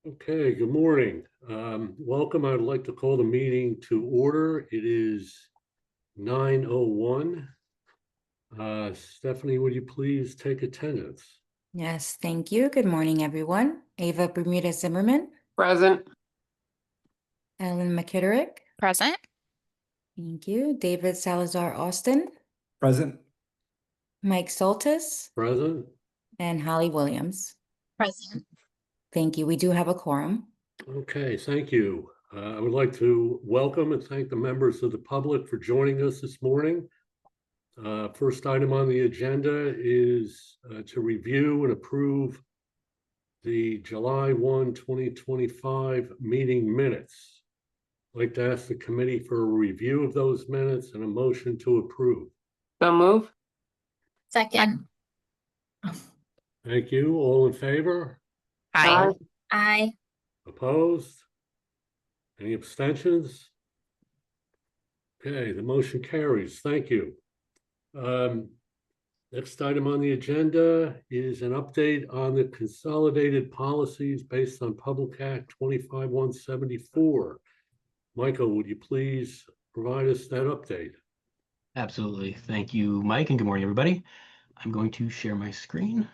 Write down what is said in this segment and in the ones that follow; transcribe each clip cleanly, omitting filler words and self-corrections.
Okay, good morning. Welcome. I'd like to call the meeting to order. It is 9:01. Stephanie, would you please take attendance? Yes, thank you. Good morning, everyone. Ava Bermuda Zimmerman, Present. Ellen McKitterick. Present. Thank you. David Salazar Austin, Present. Mike Soltis, Present? and Holly Williams. Present. Thank you. We do have a quorum. Okay, thank you. I would like to welcome and thank the members of the public for joining us this morning. First item on the agenda is to review and approve the July 1, 2025 meeting minutes. I'd like to ask the committee for a review of those minutes and a motion to approve. So move. Second. Thank you. All in favor? Aye. Aye. Aye. Opposed? Any abstentions? Okay, the motion carries. Thank you. Next item on the agenda is an update on the consolidated policies based on Public Act 25-174. Michael, would you please provide us that update? Absolutely. Thank you, Mike, and good morning, everybody. I'm going to share my screen.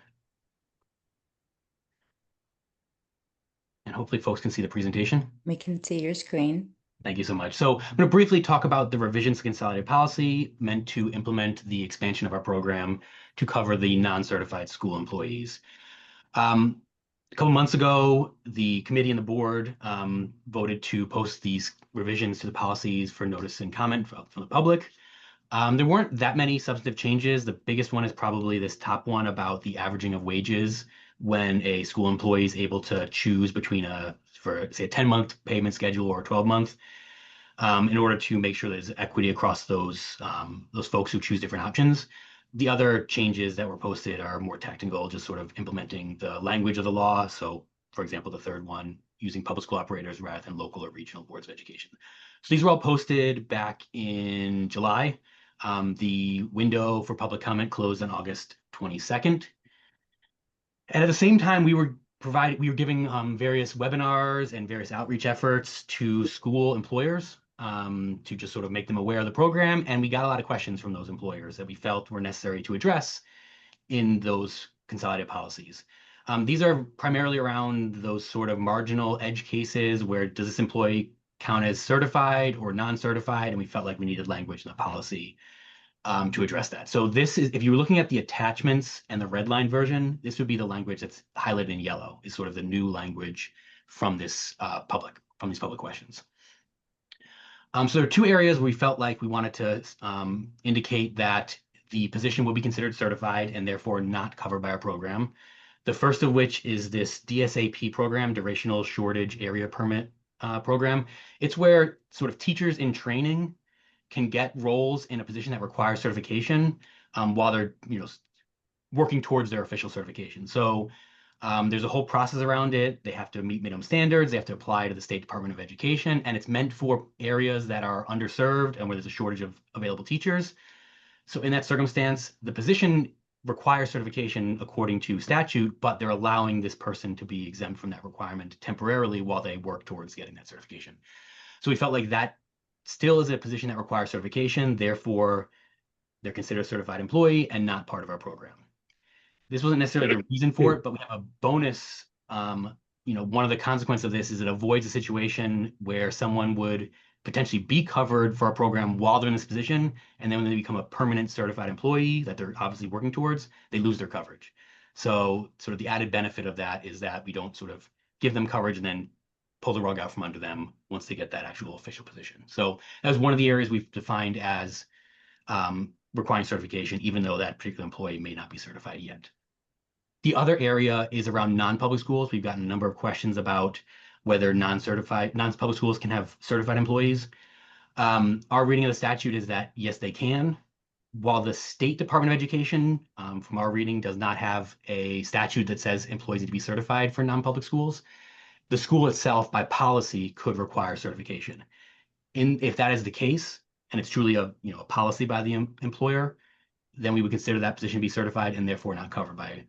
And hopefully folks can see the presentation. We can see your screen. Thank you so much. So I'm going to briefly talk about the revisions to consolidated policy meant to implement the expansion of our program to cover the non-certified school employees. A couple months ago, the committee and the board voted to post these revisions to the policies for notice and comment from the public. There weren't that many substantive changes. The biggest one is probably this top one about the averaging of wages when a school employee is able to choose between for say a 10-month payment schedule or a 12-month, in order to make sure there's equity across those folks who choose different options. The other changes that were posted are more technical, just sort of implementing the language of the law. So, for example, the third one, using public school operators rather than local or regional boards of education. So these were all posted back in July. The window for public comment closed on August 22nd. And at the same time, we were giving various webinars and various outreach efforts to school employers to just sort of make them aware of the program. And we got a lot of questions from those employers that we felt were necessary to address in those consolidated policies. These are primarily around those sort of marginal edge cases where does this employee count as certified or non-certified? And we felt like we needed language in the policy to address that. So this is, if you were looking at the attachments and the red line version, this would be the language that's highlighted in yellow, is sort of the new language from this from these public questions. So there are two areas where we felt like we wanted to indicate that the position will be considered certified and therefore not covered by our program. The first of which is this DSAP program, Durational Shortage Area Permit program. It's where sort of teachers in training can get roles in a position that requires certification while they're working towards their official certification. So there's a whole process around it. They have to meet minimum standards. They have to apply to the State Department of Education, and it's meant for areas that are underserved and where there's a shortage of available teachers. So in that circumstance, the position requires certification according to statute, but they're allowing this person to be exempt from that requirement temporarily while they work towards getting that certification. So we felt like that still is a position that requires certification, therefore they're considered a certified employee and not part of our program. This wasn't necessarily the reason for it, but we have a bonus. One of the consequences of this is it avoids a situation where someone would potentially be covered for our program while they're in this position, and then when they become a permanent certified employee that they're obviously working towards, they lose their coverage. So sort of the added benefit of that is that we don't sort of give them coverage and then pull the rug out from under them once they get that actual official position. So that was one of the areas we've defined as requiring certification, even though that particular employee may not be certified yet. The other area is around non-public schools. We've gotten a number of questions about whether non-public schools can have certified employees. Our reading of the statute is that yes, they can. While the State Department of Education, from our reading, does not have a statute that says employees need to be certified for non-public schools, the school itself, by policy, could require certification. If that is the case, and it's truly a policy by the employer, then we would consider that position to be certified and therefore not covered by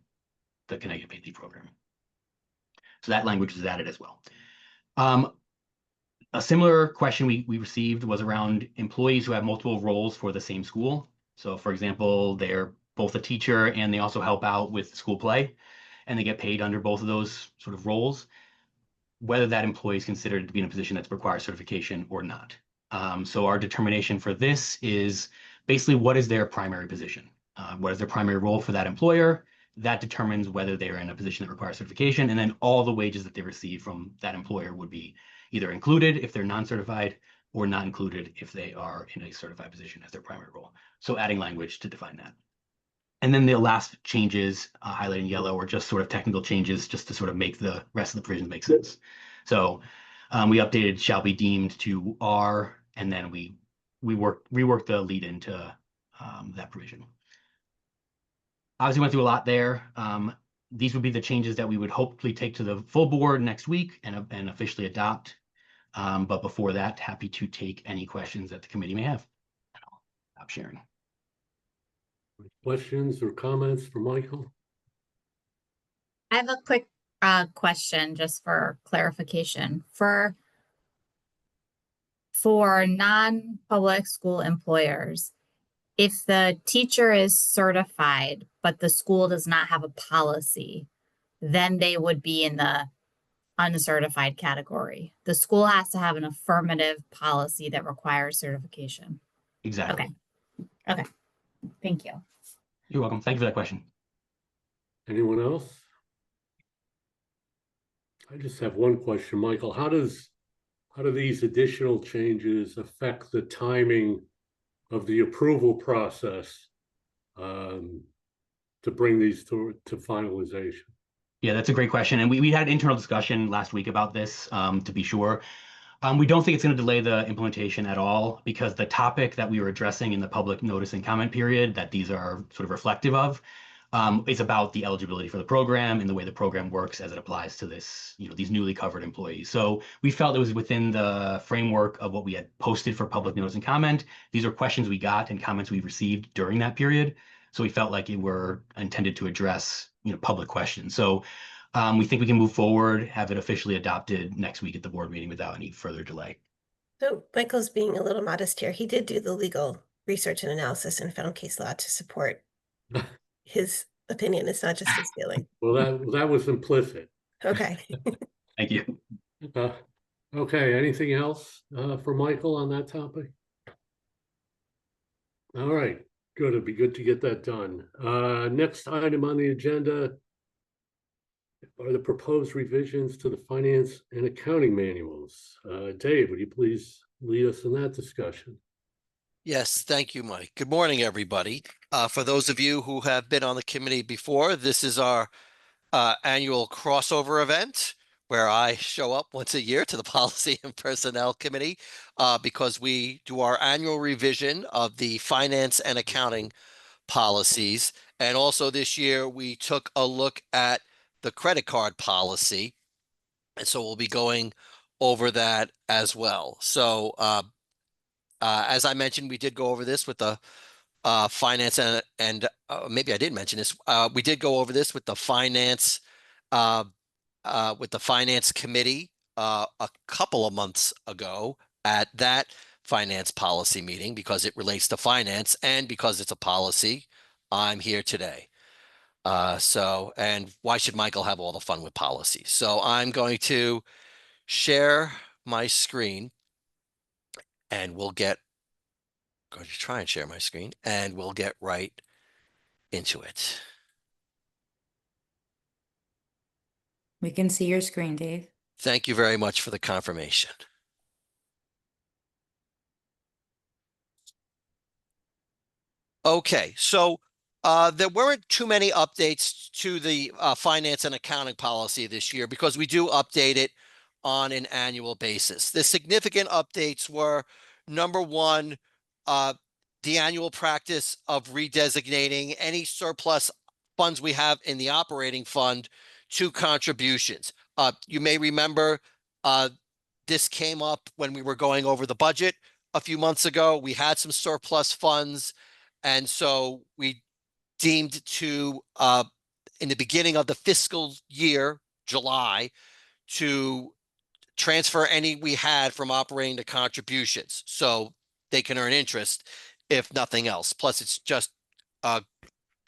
the Connecticut Paid Leave program. So that language was added as well. A similar question we received was around employees who have multiple roles for the same school. So for example, they're both a teacher and they also help out with school play, and they get paid under both of those sort of roles, whether that employee is considered to be in a position that requires certification or not. So our determination for this is basically what is their primary position? What is their primary role for that employer? That determines whether they're in a position that requires certification, and then all the wages that they receive from that employer would be either included if they're non-certified or not included if they are in a certified position as their primary role. So adding language to define that. And then the last changes highlighted in yellow are just sort of technical changes just to sort of make the rest of the provisions make sense. So we updated shall be deemed to are, and then we reworked the lead into that provision. Obviously went through a lot there. These would be the changes that we would hopefully take to the full board next week and officially adopt. But before that, happy to take any questions that the committee may have. I'll stop sharing. Questions or comments for Michael? I have a quick question just for clarification. For non-public school employers, if the teacher is certified, but the school does not have a policy, then they would be in the uncertified category. The school has to have an affirmative policy that requires certification. Exactly. Okay. Thank you. You're welcome. Thank you for that question. Anyone else? I just have one question, Michael. How do these additional changes affect the timing of the approval process to bring these to finalization? Yeah, that's a great question. And we had internal discussion last week about this, to be sure. We don't think it's going to delay the implementation at all because the topic that we were addressing in the public notice and comment period that these are sort of reflective of is about the eligibility for the program and the way the program works as it applies to this, these newly covered employees. So we felt it was within the framework of what we had posted for public notice and comment. These are questions we got and comments we received during that period. So we felt like it were intended to address, public questions. So we think we can move forward, have it officially adopted next week at the board meeting without any further delay. So Michael's being a little modest here. He did do the legal research and analysis and found case law to support his opinion. It's not just his feeling. Well, that was implicit. Okay. Thank you. Okay, anything else for Michael on that topic? All right, good. It'd be good to get that done. Next item on the agenda are the proposed revisions to the finance and accounting manuals. Dave, would you please lead us in that discussion? Yes, thank you, Mike. Good morning, everybody. For those of you who have been on the committee before, this is our annual crossover event where I show up once a year to the Policy and Personnel Committee because we do our annual revision of the finance and accounting policies. And also this year, we took a look at the credit card policy. And so we'll be going over that as well. So as I mentioned, we did go over this with the finance and maybe I did mention this. We did go over this with the finance committee a couple of months ago at that finance policy meeting because it relates to finance and because it's a policy. I'm here today. And why should Michael have all the fun with policy? So I'm going to share my screen and going to try and share my screen and we'll get right into it. We can see your screen, Dave. Thank you very much for the confirmation. Okay, so there weren't too many updates to the finance and accounting policy this year because we do update it on an annual basis. The significant updates were, number one, the annual practice of redesignating any surplus funds we have in the operating fund to contributions. You may remember this came up when we were going over the budget a few months ago. We had some surplus funds, and so we deemed to, in the beginning of the fiscal year, July, to transfer any we had from operating to contributions. So they can earn interest if nothing else. Plus, it's just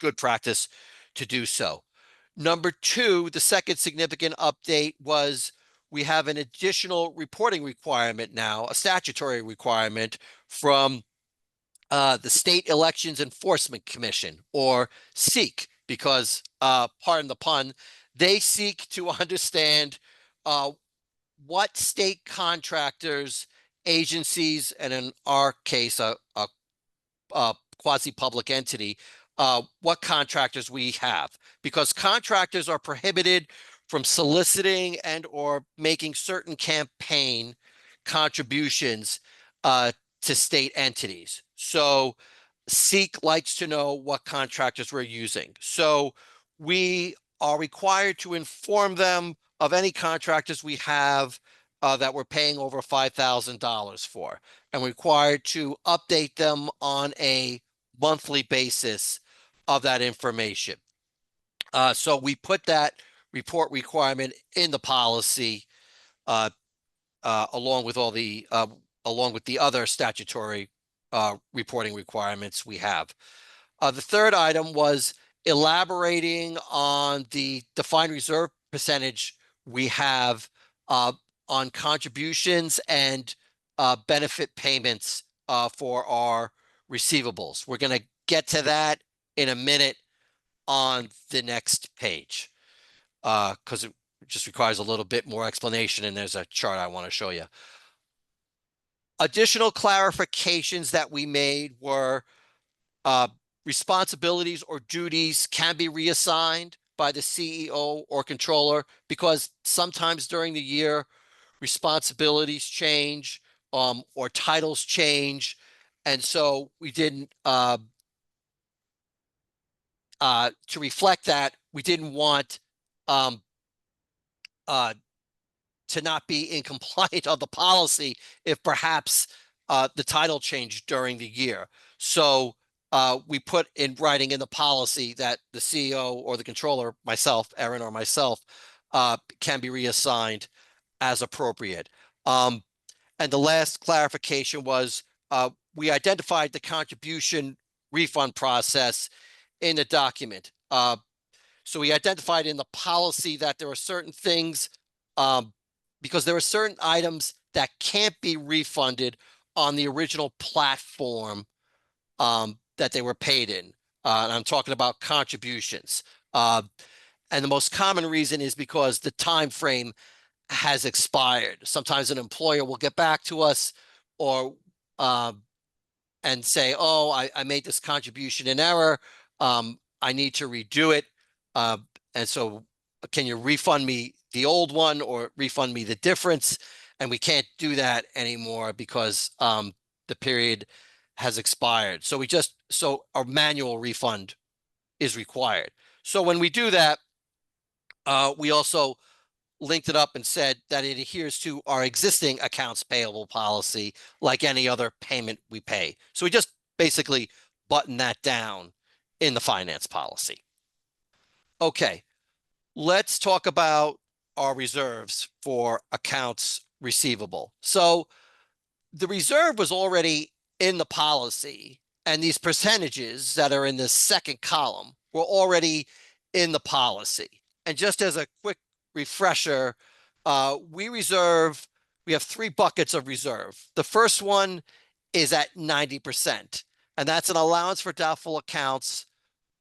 good practice to do so. Number two, the second significant update was we have an additional reporting requirement now, a statutory requirement from the State Elections Enforcement Commission, or SEEK, because, pardon the pun, they seek to understand what state contractors, agencies, and in our case, a quasi-public entity, what contractors we have, because contractors are prohibited from soliciting and or making certain campaign contributions to state entities. So SEEK likes to know what contractors we're using. So we are required to inform them of any contractors we have that we're paying over $5,000 for, and required to update them on a monthly basis of that information. So we put that report requirement in the policy along with all the along with the other statutory reporting requirements we have. The third item was elaborating on the defined reserve percentage we have on contributions and benefit payments for our receivables. We're going to get to that in a minute on the next page because it just requires a little bit more explanation, and there's a chart I want to show you. Additional clarifications that we made were responsibilities or duties can be reassigned by the CEO or controller, because sometimes during the year responsibilities change or titles change, and so we didn't to reflect that, we didn't want to not be in compliance of the policy if perhaps the title changed during the year. So we put in writing in the policy that the CEO or the controller, myself, Erin, or myself, can be reassigned as appropriate. And the last clarification was we identified the contribution refund process in the document. So we identified in the policy that there are certain things, because there are certain items that can't be refunded on the original platform that they were paid in. And I'm talking about contributions. And the most common reason is because the time frame has expired. Sometimes an employer will get back to us or and say, oh, I made this contribution in error. I need to redo it. And so can you refund me the old one or refund me the difference? And we can't do that anymore because the period has expired. So so a manual refund is required. So when we do that, we also linked it up and said that it adheres to our existing accounts payable policy like any other payment we pay. So we just basically button that down in the finance policy. Okay, let's talk about our reserves for accounts receivable. So the reserve was already in the policy, and these percentages that are in the second column were already in the policy. And just as a quick refresher, we have 3 buckets of reserve. The first one is at 90%, and that's an allowance for doubtful accounts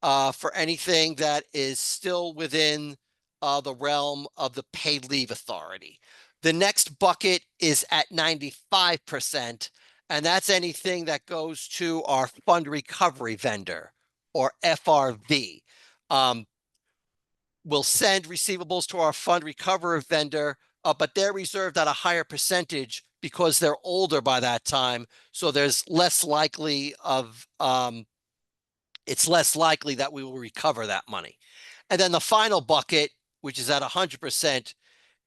for anything that is still within the realm of the paid leave authority. The next bucket is at 95%, and that's anything that goes to our fund recovery vendor, or FRV. We'll send receivables to our fund recovery vendor, but they're reserved at a higher percentage because they're older by that time. So there's less likely of, it's less likely that we will recover that money. And then the final bucket, which is at 100%,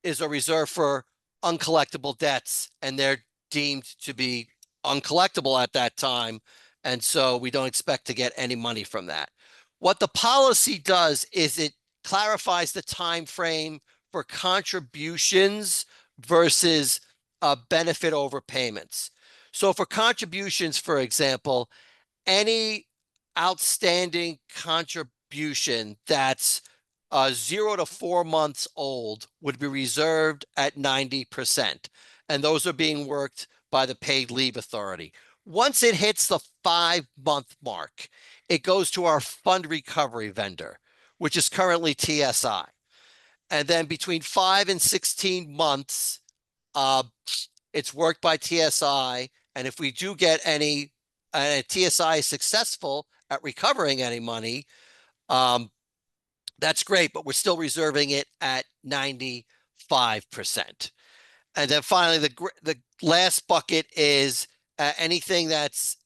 is a reserve for uncollectible debts, and they're deemed to be uncollectible at that time. And so we don't expect to get any money from that. What the policy does is it clarifies the time frame for contributions versus benefit overpayments. So for contributions, for example, any outstanding contribution that's 0 to 4 months old would be reserved at 90%. And those are being worked by the Paid Leave Authority. Once it hits the 5-month mark, it goes to our fund recovery vendor, which is currently TSI. And then between 5 and 16 months, it's worked by TSI. And if we do get any, TSI is successful at recovering any money, that's great, but we're still reserving it at 95%. And then finally, the last bucket is anything that's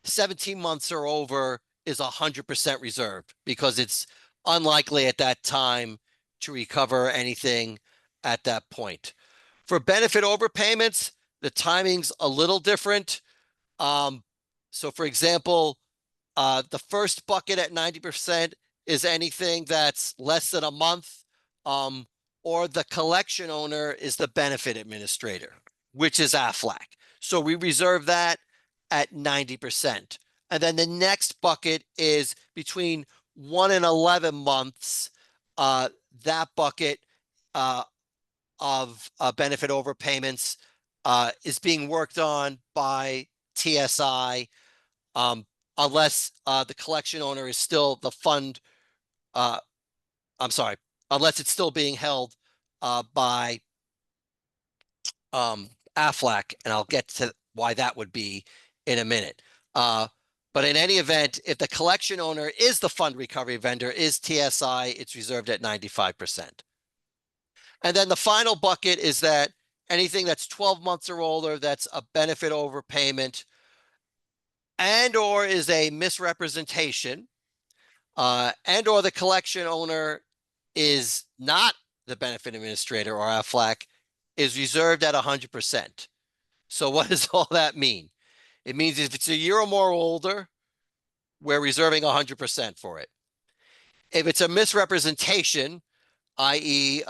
17 months or over is 100% reserved because it's unlikely at that time to recover anything at that point. For benefit overpayments, the timing's a little different. So for example, the first bucket at 90% is anything that's less than a month, or the collection owner is the benefit administrator, which is AFLAC. So we reserve that at 90%. And then the next bucket is between 1 and 11 months. That bucket of benefit overpayments is being worked on by TSI, unless the collection owner is still the fund. Unless it's still being held by AFLAC, and I'll get to why that would be in a minute. But in any event, if the collection owner is the fund recovery vendor, is TSI, it's reserved at 95%. And then the final bucket is that anything that's 12 months or older, that's a benefit overpayment and or is a misrepresentation, and or the collection owner is not the benefit administrator or AFLAC, is reserved at 100%. So what does all that mean? It means if it's a year or more older, we're reserving 100% for it. If it's a misrepresentation, i.e.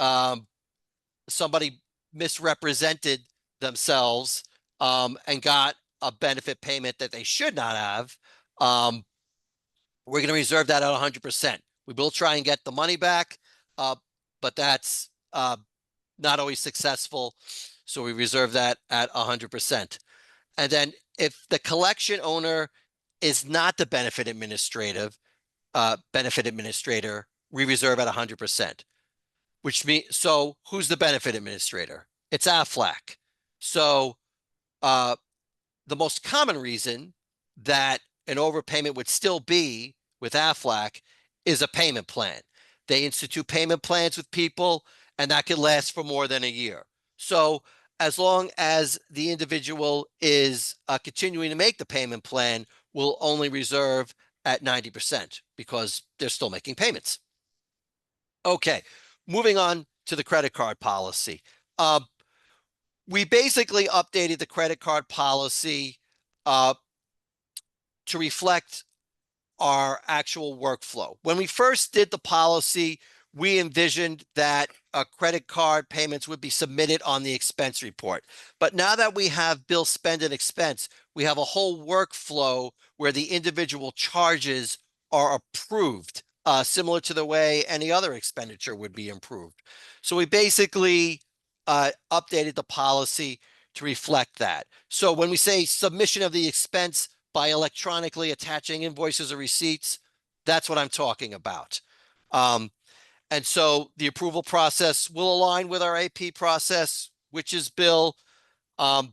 somebody misrepresented themselves and got a benefit payment that they should not have, we're going to reserve that at 100%. We will try and get the money back, but that's not always successful. So we reserve that at 100%. And then if the collection owner is not the benefit administrator, we reserve at 100%. Which means, so who's the benefit administrator? It's AFLAC. So the most common reason that an overpayment would still be with AFLAC is a payment plan. They institute payment plans with people, and that can last for more than a year. So as long as the individual is continuing to make the payment plan, we'll only reserve at 90% because they're still making payments. Okay, moving on to the credit card policy. We basically updated the credit card policy to reflect our actual workflow. When we first did the policy, we envisioned that credit card payments would be submitted on the expense report. But now that we have bill, spend, and expense, we have a whole workflow where the individual charges are approved, similar to the way any other expenditure would be approved. So we basically updated the policy to reflect that. So when we say submission of the expense by electronically attaching invoices or receipts, that's what I'm talking about. And so the approval process will align with our AP process, which is bill. And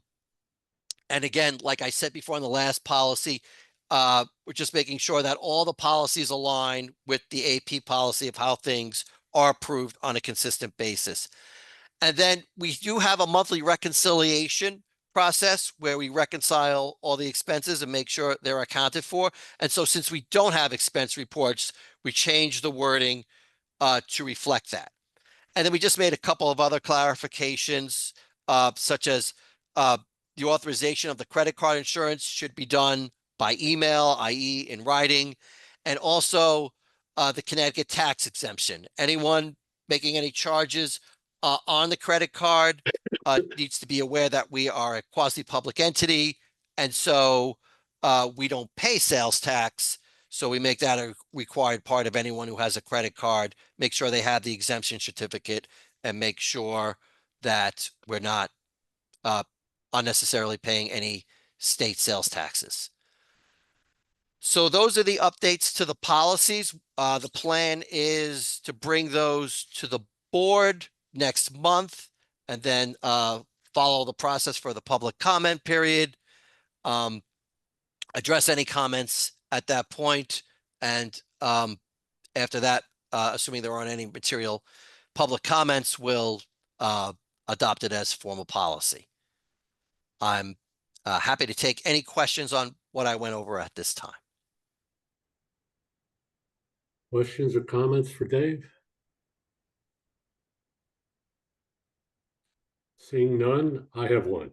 again, like I said before in the last policy, we're just making sure that all the policies align with the AP policy of how things are approved on a consistent basis. And then we do have a monthly reconciliation process where we reconcile all the expenses and make sure they're accounted for. And so since we don't have expense reports, we change the wording to reflect that. And then we just made a couple of other clarifications, such as the authorization of the credit card insurance should be done by email, i.e. in writing, and also the Connecticut tax exemption. Anyone making any charges on the credit card needs to be aware that we are a quasi-public entity. And so we don't pay sales tax. So we make that a required part of anyone who has a credit card, make sure they have the exemption certificate and make sure that we're not unnecessarily paying any state sales taxes. So those are the updates to the policies. The plan is to bring those to the board next month and then follow the process for the public comment period. Address any comments at that point, and after that, assuming there aren't any material public comments, we'll adopt it as formal policy. I'm happy to take any questions on what I went over at this time. Questions or comments for Dave? Seeing none, I have one.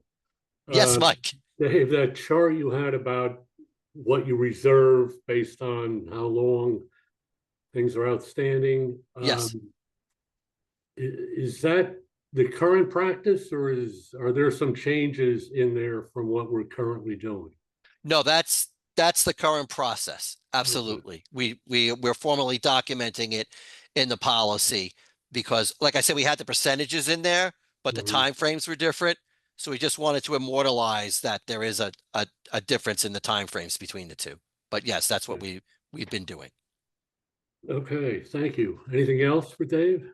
Yes, Mike. Dave, that chart you had about what you reserve based on how long things are outstanding. Yes. Is that the current practice, or are there some changes in there from what we're currently doing? No, that's the current process. Absolutely. We're formally documenting it in the policy because, like I said, we had the percentages in there, but the timeframes were different. So we just wanted to immortalize that there is a difference in the timeframes between the two. But yes, that's what we've been doing. Okay, thank you. Anything else for Dave?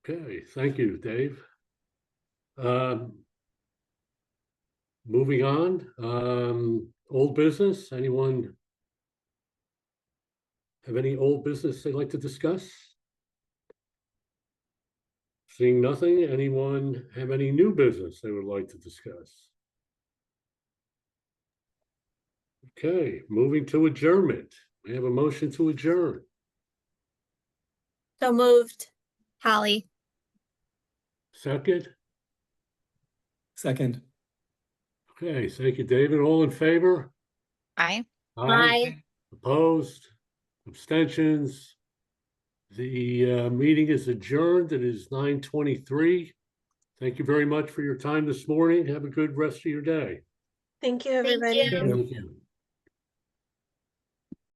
Okay, thank you, Dave. Moving on, old business. Anyone have any old business they'd like to discuss? Seeing nothing, anyone have any new business they would like to discuss? Okay, moving to adjournment. We have a motion to adjourn. So moved. Holly. Second? Second. Okay, thank you, David. All in favor? Aye. Aye. Opposed? Abstentions? The meeting is adjourned. It is 9:23. Thank you very much for your time this morning. Have a good rest of your day. Thank you, Thank everybody. you. Thank you.